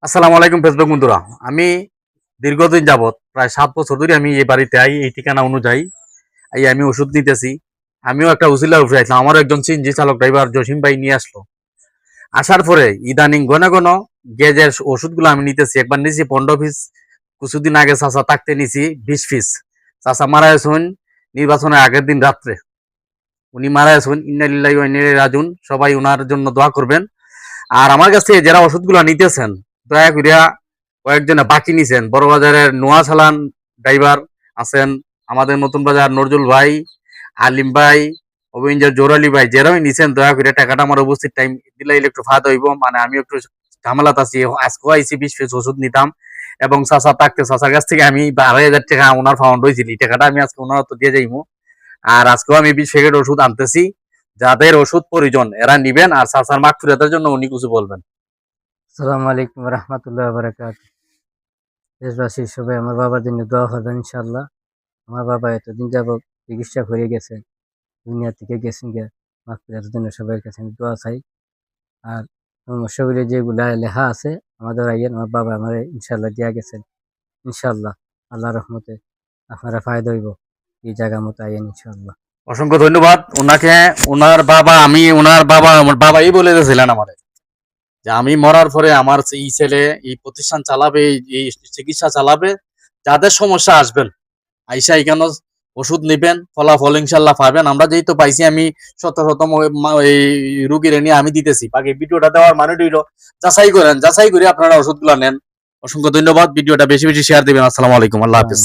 আসসালামু আলাইকুম ফেসবুক বন্ধুরা। আমি দীর্ঘদিন যাবত প্রায় ৭ বছর ধরে আমি এই বাড়িতে এই ঠিকানা অনুযায়ী আমি ওষুধ নিতেছি। আমিও একটা উছিলার উপরে আইছিলাম। আমারও একজন সিএনজি চালক ড্রাইভার জসিম ভাই নিয়ে আসলো। আসার পরে ইদানিং ঘন ঘন গ্যাজের ওষুধগুলো আমি নিতেছি। একবার নিছি ১৫ পিস, কিছুদিন আগে চাচা থাকতে নিছি ২০ পিস। চাচা মারা গেছেন নির্বাচনের আগের দিন রাত্রে। উনি মারা গেছেন, ইন্না লিল্লাহি ওয়া ইন্না ইলাইহি রাজিউন। সবাই উনার জন্য দোয়া করবেন। আর আমার কাছ থেকে যারা ওষুধগুলো নিতেছেন দয়া করিয়া কয়েকজনে বাকি নিছেন। বড় বাজারের নোয়া চালান ড্রাইভার আছেন, আমাদের নতুন বাজার নজরুল ভাই, আলিম ভাই, অভিনজার জোরালি ভাই, যারাই নিছেন দয়া করে টাকাটা আমার উপস্থিত টাইম দিলাইলে একটু ফায়দা হইব। মানে আমি একটু ঝামেলাতে আছি। আজকেও আইসি ২০ পিস ওষুধ নিতাম এবং চাচা থাকতে চাচার কাছ থেকে আমি ২,৫০০ টাকা ওনার ফাউন্ড হয়েছিল। এই টাকাটা আমি আজকে ওনার তো দিয়ে যাইমু। আর আজকেও আমি ২০ প্যাকেট ওষুধ আনতেছি। যাদের ওষুধ প্রয়োজন এরা নিবেন। আর চাচার মাগফিরাতের জন্য উনি কিছু বলবেন। আসসালামু আলাইকুম রহমতুল্লাহ বারাকাত। দেশবাসী সবাই আমার বাবার জন্য দোয়া করবেন ইনশাআল্লাহ। আমার বাবা এতদিন যাবত চিকিৎসা করে গেছেন, দুনিয়া থেকে গেছেন গে। মাগফিরাতের জন্য সবার কাছে আমি দোয়া চাই। আর সমস্যাগুলি যেগুলা লেখা আছে আমাদের আইয়ের আমার বাবা আমার ইনশাআল্লাহ দিয়া গেছেন। ইনশাআল্লাহ আল্লাহ রহমতে আপনারা ফায়দা হইব এই জায়গা মতো আইয়েন ইনশাআল্লাহ। অসংখ্য ধন্যবাদ ওনাকে। ওনার বাবা আমার বাবাই বলে দিয়েছিলেন আমারে যে আমি মরার পরে আমার এই ছেলে এই প্রতিষ্ঠান চালাবে, এই চিকিৎসা চালাবে। যাদের সমস্যা আসবেন আইসা এখানে ওষুধ নিবেন, ফলাফল ইনশাল্লাহ পাবেন। আমরা যেহেতু পাইছি, আমি শত শত এই রুগীর নিয়ে আমি দিতেছি। বাকি ভিডিওটা দেওয়ার মানে হইল যাচাই করেন, যাচাই করে আপনারা ওষুধগুলো নেন। অসংখ্য ধন্যবাদ। ভিডিওটা বেশি বেশি শেয়ার দিবেন। আসসালামু আলাইকুম, আল্লাহ হাফিজ।